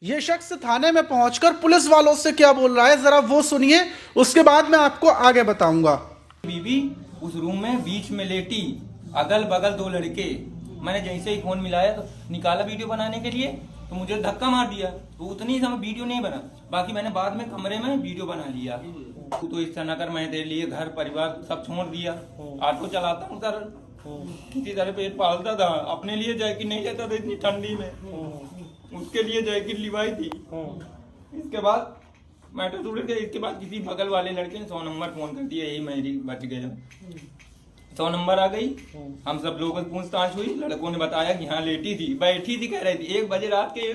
ये शख्स थाने में पहुंचकर पुलिस वालों से क्या बोल रहा है, जरा वो सुनिए, उसके बाद मैं आपको आगे बताऊंगा। बीवी उस रूम में बीच में लेटी, अगल बगल दो लड़के। मैंने जैसे ही फोन मिलाया तो निकाला वीडियो बनाने के लिए, तो मुझे धक्का मार दिया। तो उतनी समय वीडियो नहीं बना, बाकी मैंने बाद में कमरे में वीडियो बना लिया। तो इस तरह कर मैं तेरे लिए घर परिवार सब छोड़ दिया, ऑटो चलाता हूँ सर, किसी तरह पेट पालता था। अपने लिए जैकेट नहीं लेता था इतनी ठंडी में, उसके लिए जैकेट लिवाई थी। इसके बाद मेट्रो टूट गया। इसके बाद किसी बगल वाले लड़के ने 100 नंबर फोन कर दिया, यही मेरी बच गया। 100 नंबर आ गई, हम सब लोगों से पूछताछ हुई। लड़कों ने बताया कि हाँ लेटी थी, बैठी थी, कह रही थी। 1 बजे रात के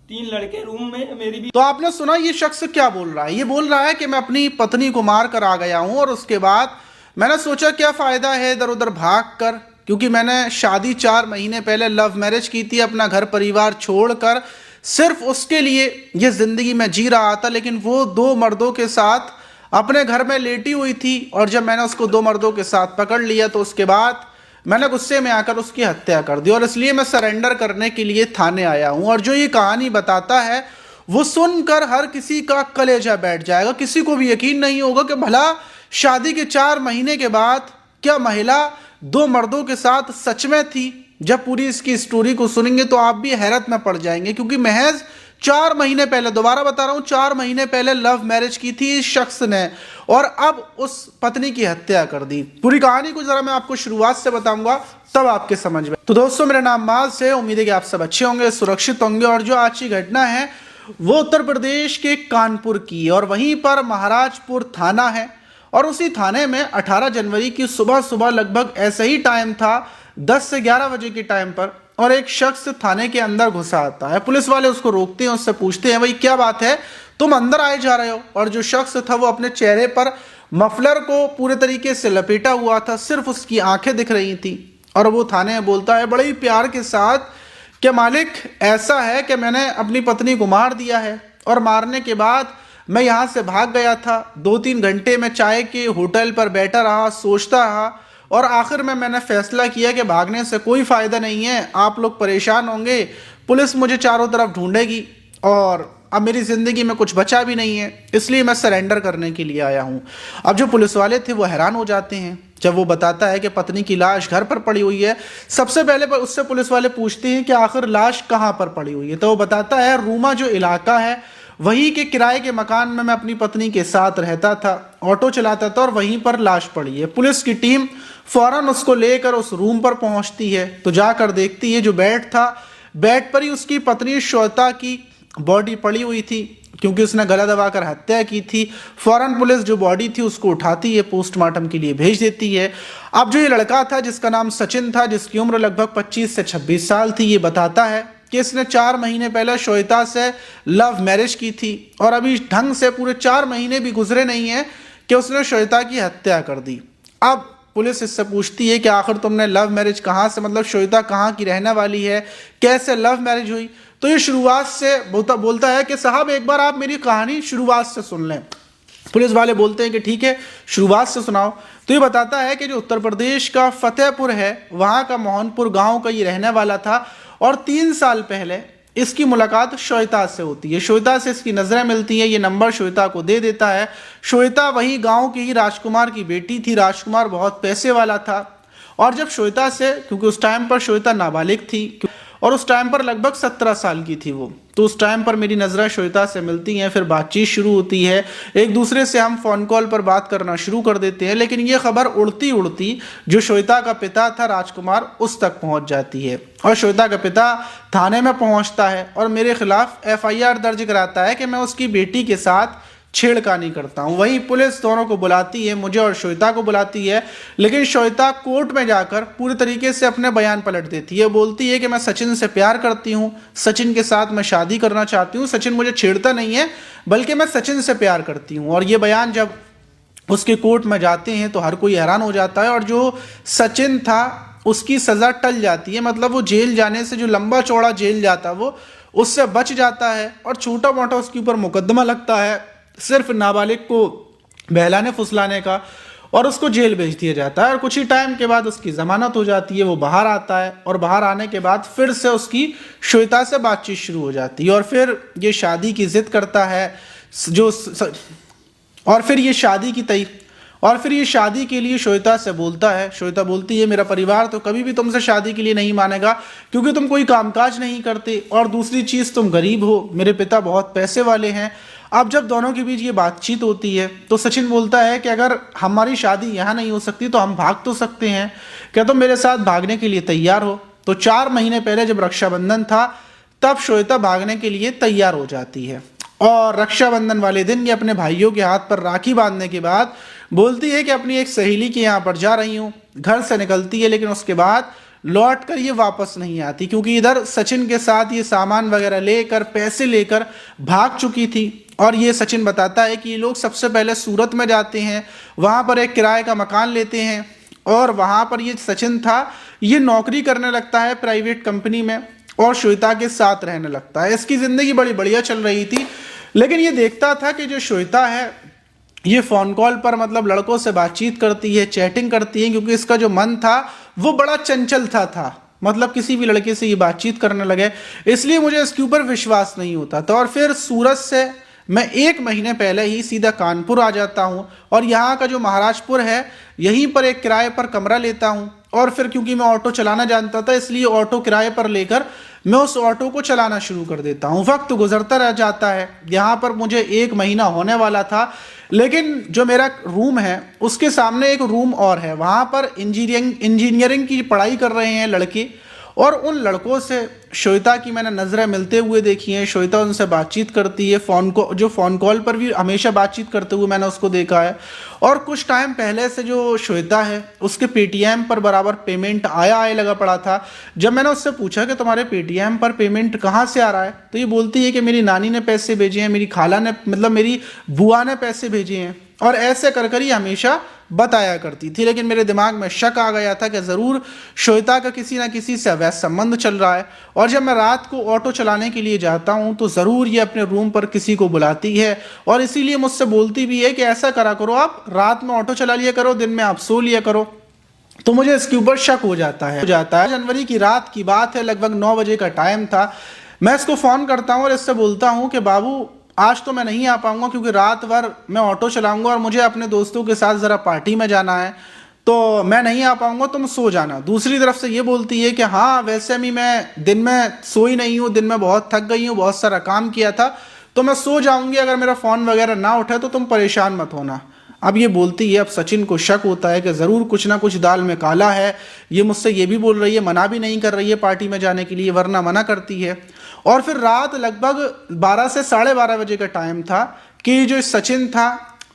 3 लड़के रूम में, मेरी भी। तो आपने सुना ये शख्स क्या बोल रहा है। ये बोल रहा है कि मैं अपनी पत्नी को मार कर आ गया हूं और उसके बाद मैंने सोचा क्या फायदा है इधर उधर भाग कर, क्योंकि मैंने शादी 4 महीने पहले लव मैरिज की थी, अपना घर परिवार छोड़कर सिर्फ उसके लिए ये जिंदगी में जी रहा था। लेकिन वो 2 मर्दों के साथ अपने घर में लेटी हुई थी और जब मैंने उसको 2 मर्दों के साथ पकड़ लिया तो उसके बाद मैंने गुस्से में आकर उसकी हत्या कर दी और इसलिए मैं सरेंडर करने के लिए थाने आया हूं। और जो ये कहानी बताता है वो सुनकर हर किसी का कलेजा बैठ जाएगा, किसी को भी यकीन नहीं होगा कि भला शादी के 4 महीने के बाद क्या महिला 2 मर्दों के साथ सच में थी। जब पूरी इसकी स्टोरी को सुनेंगे तो आप भी हैरत में पड़ जाएंगे, क्योंकि महज 4 महीने पहले, दोबारा बता रहा हूं, 4 महीने पहले लव मैरिज की थी इस शख्स ने और अब उस पत्नी की हत्या कर दी। पूरी कहानी को जरा मैं आपको शुरुआत से बताऊंगा, तब आपके समझ में। तो दोस्तों, मेरा नाम माज है, उम्मीद है कि आप सब अच्छे होंगे, सुरक्षित होंगे। और जो आज की घटना है वो उत्तर प्रदेश के कानपुर की, और वहीं पर महाराजपुर थाना है और उसी थाने में 18 जनवरी की सुबह सुबह लगभग ऐसे ही टाइम था, 10 से 11 बजे के टाइम पर, और एक शख्स थाने के अंदर घुसा आता है। पुलिस वाले उसको रोकते हैं, उससे पूछते हैं भाई क्या बात है, तुम अंदर आए जा रहे हो। और जो शख्स था वो अपने चेहरे पर मफलर को पूरे तरीके से लपेटा हुआ था, सिर्फ उसकी आंखें दिख रही थी। और वो थाने में बोलता है बड़े ही प्यार के साथ कि मालिक ऐसा है कि मैंने अपनी पत्नी को मार दिया है और मारने के बाद मैं यहाँ से भाग गया था। 2-3 घंटे में चाय के होटल पर बैठा रहा, सोचता रहा और आखिर में मैंने फैसला किया कि भागने से कोई फ़ायदा नहीं है, आप लोग परेशान होंगे, पुलिस मुझे चारों तरफ ढूंढेगी और अब मेरी ज़िंदगी में कुछ बचा भी नहीं है, इसलिए मैं सरेंडर करने के लिए आया हूँ। अब जो पुलिस वाले थे वो हैरान हो जाते हैं जब वो बताता है कि पत्नी की लाश घर पर पड़ी हुई है। सबसे पहले उससे पुलिस वाले पूछते हैं कि आखिर लाश कहाँ पर पड़ी हुई है, तो वो बताता है रूमा जो इलाका है वहीं के किराए के मकान में मैं अपनी पत्नी के साथ रहता था, ऑटो चलाता था और वहीं पर लाश पड़ी है। पुलिस की टीम फौरन उसको लेकर उस रूम पर पहुंचती है, तो जाकर देखती है जो बेड था, बेड पर ही उसकी पत्नी श्वेता की बॉडी पड़ी हुई थी, क्योंकि उसने गला दबाकर हत्या की थी। फौरन पुलिस जो बॉडी थी उसको उठाती है, पोस्टमार्टम के लिए भेज देती है। अब जो ये लड़का था जिसका नाम सचिन था, जिसकी उम्र लगभग 25 से 26 साल थी, ये बताता है कि इसने 4 महीने पहले श्वेता से लव मैरिज की थी और अभी ढंग से पूरे 4 महीने भी गुजरे नहीं है कि उसने श्वेता की हत्या कर दी। अब पुलिस इससे पूछती है कि आखिर तुमने लव मैरिज कहाँ से, मतलब श्वेता कहाँ की रहने वाली है, कैसे लव मैरिज हुई। तो ये शुरुआत से बोलता है कि साहब एक बार आप मेरी कहानी शुरुआत से सुन लें। पुलिस वाले बोलते हैं कि ठीक है, शुरुआत से सुनाओ। तो ये बताता है कि जो उत्तर प्रदेश का फतेहपुर है, वहाँ का मोहनपुर गांव का ये रहने वाला था और 3 साल पहले इसकी मुलाकात श्वेता से होती है। श्वेता से इसकी नज़रें मिलती हैं, ये नंबर श्वेता को दे देता है। श्वेता वही गांव की ही राजकुमार की बेटी थी। राजकुमार बहुत पैसे वाला था और जब श्वेता से, क्योंकि उस टाइम पर श्वेता नाबालिग थी और उस टाइम पर लगभग 17 साल की थी वो, तो उस टाइम पर मेरी नज़रें श्वेता से मिलती हैं, फिर बातचीत शुरू होती है, एक दूसरे से हम फ़ोन कॉल पर बात करना शुरू कर देते हैं। लेकिन ये खबर उड़ती उड़ती जो श्वेता का पिता था राजकुमार, उस तक पहुंच जाती है और श्वेता का पिता थाने में पहुंचता है और मेरे खिलाफ FIR दर्ज कराता है कि मैं उसकी बेटी के साथ छेड़खानी करता हूं। वहीं पुलिस दोनों को बुलाती है, मुझे और श्वेता को बुलाती है, लेकिन श्वेता कोर्ट में जाकर पूरी तरीके से अपने बयान पलट देती है। बोलती है कि मैं सचिन से प्यार करती हूं, सचिन के साथ मैं शादी करना चाहती हूं, सचिन मुझे छेड़ता नहीं है बल्कि मैं सचिन से प्यार करती हूं। और ये बयान जब उसके कोर्ट में जाते हैं तो हर कोई हैरान हो जाता है और जो सचिन था उसकी सज़ा टल जाती है, मतलब वो जेल जाने से, जो लंबा चौड़ा जेल जाता वो उससे बच जाता है और छोटा मोटा उसके ऊपर मुकदमा लगता है सिर्फ नाबालिग को बहलाने फुसलाने का। और उसको जेल भेज दिया जाता है और कुछ ही टाइम के बाद उसकी जमानत हो जाती है, वो बाहर आता है और बाहर आने के बाद फिर से उसकी श्वेता से बातचीत शुरू हो जाती है और फिर ये शादी की जिद करता है और फिर ये शादी के लिए श्वेता से बोलता है। श्वेता बोलती है मेरा परिवार तो कभी भी तुमसे शादी के लिए नहीं मानेगा क्योंकि तुम कोई कामकाज नहीं करते और दूसरी चीज़ तुम गरीब हो, मेरे पिता बहुत पैसे वाले हैं। अब जब दोनों के बीच ये बातचीत होती है तो सचिन बोलता है कि अगर हमारी शादी यहाँ नहीं हो सकती तो हम भाग तो सकते हैं, क्या तुम मेरे साथ भागने के लिए तैयार हो? तो 4 महीने पहले जब रक्षाबंधन था तब श्वेता भागने के लिए तैयार हो जाती है और रक्षाबंधन वाले दिन ये अपने भाइयों के हाथ पर राखी बांधने के बाद बोलती है कि अपनी एक सहेली के यहाँ पर जा रही हूँ। घर से निकलती है लेकिन उसके बाद लौट कर ये वापस नहीं आती क्योंकि इधर सचिन के साथ ये सामान वगैरह लेकर पैसे लेकर भाग चुकी थी। और ये सचिन बताता है कि ये लोग सबसे पहले सूरत में जाते हैं, वहाँ पर एक किराए का मकान लेते हैं और वहाँ पर ये सचिन था ये नौकरी करने लगता है प्राइवेट कंपनी में और श्वेता के साथ रहने लगता है। इसकी ज़िंदगी बड़ी बढ़िया चल रही थी लेकिन ये देखता था कि जो श्वेता है ये फ़ोन कॉल पर मतलब लड़कों से बातचीत करती है, चैटिंग करती है, क्योंकि इसका जो मन था वो बड़ा चंचल था मतलब किसी भी लड़के से ये बातचीत करने लगे, इसलिए मुझे इसके ऊपर विश्वास नहीं होता था। और फिर सूरत से मैं 1 महीने पहले ही सीधा कानपुर आ जाता हूँ और यहाँ का जो महाराजपुर है यहीं पर एक किराए पर कमरा लेता हूँ और फिर क्योंकि मैं ऑटो चलाना जानता था इसलिए ऑटो किराए पर लेकर मैं उस ऑटो को चलाना शुरू कर देता हूँ। वक्त गुजरता रह जाता है, यहाँ पर मुझे 1 महीना होने वाला था लेकिन जो मेरा रूम है उसके सामने एक रूम और है, वहाँ पर इंजीनियरिंग की पढ़ाई कर रहे हैं लड़के और उन लड़कों से श्वेता की मैंने नज़रें मिलते हुए देखी हैं। श्वेता उनसे बातचीत करती है, फ़ोन कॉल पर भी हमेशा बातचीत करते हुए मैंने उसको देखा है। और कुछ टाइम पहले से जो श्वेता है उसके पेटीएम पर बराबर पेमेंट आया लगा पड़ा था। जब मैंने उससे पूछा कि तुम्हारे पेटीएम पर पेमेंट कहाँ से आ रहा है तो ये बोलती है कि मेरी नानी ने पैसे भेजे हैं, मेरी खाला ने मतलब मेरी बुआ ने पैसे भेजे हैं और ऐसे कर ही हमेशा बताया करती थी। लेकिन मेरे दिमाग में शक आ गया था कि ज़रूर श्वेता का किसी ना किसी से अवैध संबंध चल रहा है और जब मैं रात को ऑटो चलाने के लिए जाता हूँ तो ज़रूर ये अपने रूम पर किसी को बुलाती है और इसीलिए मुझसे बोलती भी है कि ऐसा करा करो, आप रात में ऑटो चला लिया करो, दिन में आप सो लिया करो। तो मुझे इसके ऊपर शक हो जाता है। जनवरी की रात की बात है, लगभग 9 बजे का टाइम था। मैं इसको फ़ोन करता हूँ और इससे बोलता हूँ कि बाबू आज तो मैं नहीं आ पाऊंगा क्योंकि रात भर मैं ऑटो चलाऊंगा और मुझे अपने दोस्तों के साथ ज़रा पार्टी में जाना है, तो मैं नहीं आ पाऊंगा, तुम सो जाना। दूसरी तरफ से ये बोलती है कि हाँ वैसे भी मैं दिन में सोई नहीं हूँ, दिन में बहुत थक गई हूँ, बहुत सारा काम किया था, तो मैं सो जाऊंगी, अगर मेरा फ़ोन वगैरह ना उठे तो तुम परेशान मत होना। अब ये बोलती है, अब सचिन को शक होता है कि ज़रूर कुछ ना कुछ दाल में काला है। ये मुझसे ये भी बोल रही है, मना भी नहीं कर रही है पार्टी में जाने के लिए, वरना मना करती है। और फिर रात लगभग 12 से 12:30 बजे का टाइम था कि जो सचिन था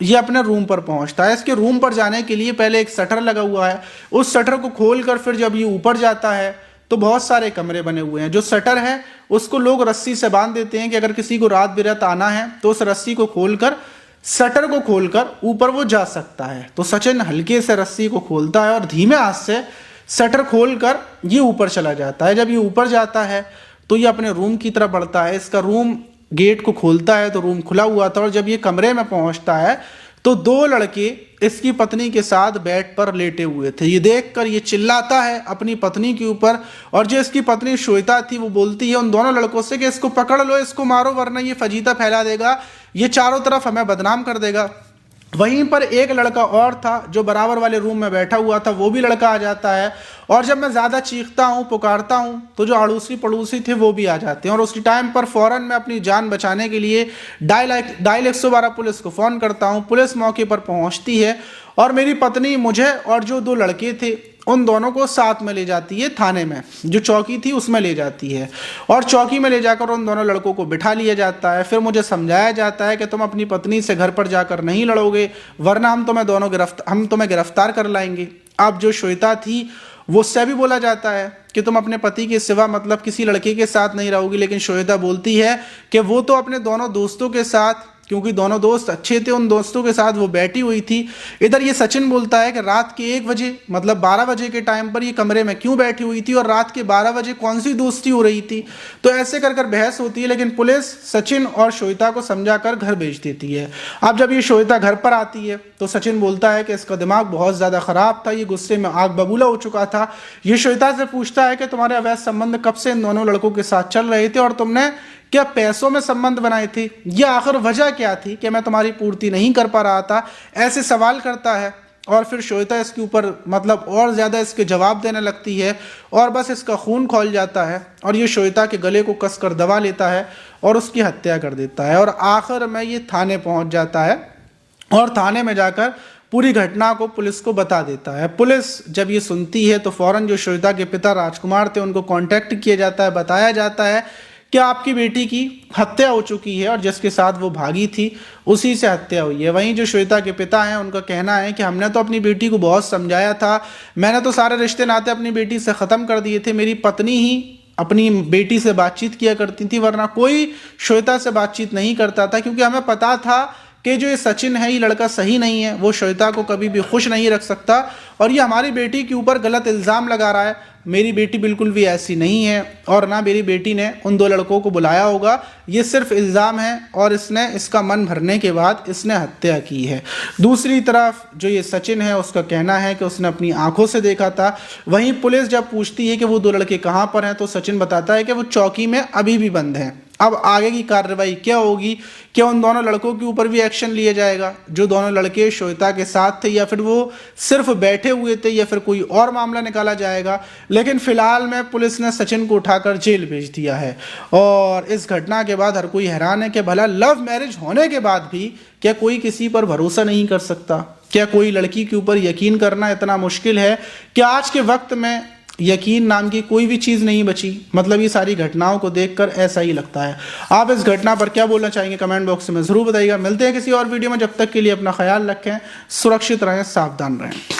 ये अपने रूम पर पहुंचता है। इसके रूम पर जाने के लिए पहले एक शटर लगा हुआ है, उस शटर को खोलकर फिर जब ये ऊपर जाता है तो बहुत सारे कमरे बने हुए हैं। जो शटर है उसको लोग रस्सी से बांध देते हैं कि अगर किसी को रात बिरात आना है तो उस रस्सी को खोलकर, शटर को खोलकर ऊपर वो जा सकता है। तो सचिन हल्के से रस्सी को खोलता है और धीमे हाथ से शटर खोलकर ये ऊपर चला जाता है। जब ये ऊपर जाता है तो ये अपने रूम की तरफ बढ़ता है। इसका रूम गेट को खोलता है तो रूम खुला हुआ था और जब ये कमरे में पहुंचता है तो 2 लड़के इसकी पत्नी के साथ बेड पर लेटे हुए थे। ये देखकर ये चिल्लाता है अपनी पत्नी के ऊपर और जो इसकी पत्नी श्वेता थी वो बोलती है उन दोनों लड़कों से कि इसको पकड़ लो, इसको मारो, वरना ये फजीता फैला देगा, ये चारों तरफ हमें बदनाम कर देगा। वहीं पर एक लड़का और था जो बराबर वाले रूम में बैठा हुआ था, वो भी लड़का आ जाता है और जब मैं ज़्यादा चीखता हूँ, पुकारता हूँ तो जो अड़ोसी पड़ोसी थे वो भी आ जाते हैं और उसी टाइम पर फ़ौरन मैं अपनी जान बचाने के लिए डायल 112 पुलिस को फ़ोन करता हूँ। पुलिस मौके पर पहुँचती है और मेरी पत्नी मुझे और जो 2 लड़के थे उन दोनों को साथ में ले जाती है थाने में, जो चौकी थी उसमें ले जाती है और चौकी में ले जाकर उन दोनों लड़कों को बिठा लिया जाता है। फिर मुझे समझाया जाता है कि तुम अपनी पत्नी से घर पर जाकर नहीं लड़ोगे, वरना हम तुम्हें गिरफ्तार कर लाएंगे। अब जो श्वेता थी वो उससे भी बोला जाता है कि तुम अपने पति के सिवा मतलब किसी लड़के के साथ नहीं रहोगी, लेकिन श्वेता बोलती है कि वो तो अपने दोनों दोस्तों के साथ क्योंकि दोनों दोस्त अच्छे थे, उन दोस्तों के साथ वो बैठी हुई थी। इधर ये सचिन बोलता है कि रात के 1 बजे मतलब 12 बजे के टाइम पर ये कमरे में क्यों बैठी हुई थी और रात के 12 बजे कौन सी दोस्ती हो रही थी। तो ऐसे कर बहस होती है, लेकिन पुलिस सचिन और श्वेता को समझाकर घर भेज देती है। अब जब ये श्वेता घर पर आती है तो सचिन बोलता है कि इसका दिमाग बहुत ज़्यादा ख़राब था, ये गुस्से में आग बबूला हो चुका था। ये श्वेता से पूछता है कि तुम्हारे अवैध संबंध कब से इन दोनों लड़कों के साथ चल रहे थे और तुमने क्या पैसों में संबंध बनाए थे, ये आखिर वजह क्या थी कि मैं तुम्हारी पूर्ति नहीं कर पा रहा था। ऐसे सवाल करता है और फिर श्वेता इसके ऊपर मतलब और ज़्यादा इसके जवाब देने लगती है और बस इसका खून खौल जाता है और ये श्वेता के गले को कसकर दबा लेता है और उसकी हत्या कर देता है। और आखिर में ये थाने पहुंच जाता है और थाने में जाकर पूरी घटना को पुलिस को बता देता है। पुलिस जब ये सुनती है तो फ़ौरन जो श्वेता के पिता राजकुमार थे उनको कांटेक्ट किया जाता है, बताया जाता है कि आपकी बेटी की हत्या हो चुकी है और जिसके साथ वो भागी थी उसी से हत्या हुई है। वहीं जो श्वेता के पिता हैं उनका कहना है कि हमने तो अपनी बेटी को बहुत समझाया था, मैंने तो सारे रिश्ते नाते अपनी बेटी से ख़त्म कर दिए थे, मेरी पत्नी ही अपनी बेटी से बातचीत किया करती थी, वरना कोई श्वेता से बातचीत नहीं करता था, क्योंकि हमें पता था कि जो ये सचिन है ये लड़का सही नहीं है, वो श्वेता को कभी भी खुश नहीं रख सकता और ये हमारी बेटी के ऊपर गलत इल्ज़ाम लगा रहा है। मेरी बेटी बिल्कुल भी ऐसी नहीं है और ना मेरी बेटी ने उन 2 लड़कों को बुलाया होगा, ये सिर्फ इल्ज़ाम है और इसने इसका मन भरने के बाद इसने हत्या की है। दूसरी तरफ जो ये सचिन है उसका कहना है कि उसने अपनी आंखों से देखा था। वहीं पुलिस जब पूछती है कि वो 2 लड़के कहाँ पर हैं तो सचिन बताता है कि वो चौकी में अभी भी बंद हैं। अब आगे की कार्रवाई क्या होगी, क्या उन दोनों लड़कों के ऊपर भी एक्शन लिया जाएगा जो दोनों लड़के श्वेता के साथ थे, या फिर वो सिर्फ बैठे हुए थे, या फिर कोई और मामला निकाला जाएगा। लेकिन फिलहाल में पुलिस ने सचिन को उठाकर जेल भेज दिया है और इस घटना के बाद हर कोई हैरान है कि भला लव मैरिज होने के बाद भी क्या कोई किसी पर भरोसा नहीं कर सकता, क्या कोई लड़की के ऊपर यकीन करना इतना मुश्किल है कि आज के वक्त में यकीन नाम की कोई भी चीज़ नहीं बची। मतलब ये सारी घटनाओं को देखकर ऐसा ही लगता है। आप इस घटना पर क्या बोलना चाहेंगे कमेंट बॉक्स में ज़रूर बताइएगा। मिलते हैं किसी और वीडियो में, जब तक के लिए अपना ख्याल रखें, सुरक्षित रहें, सावधान रहें।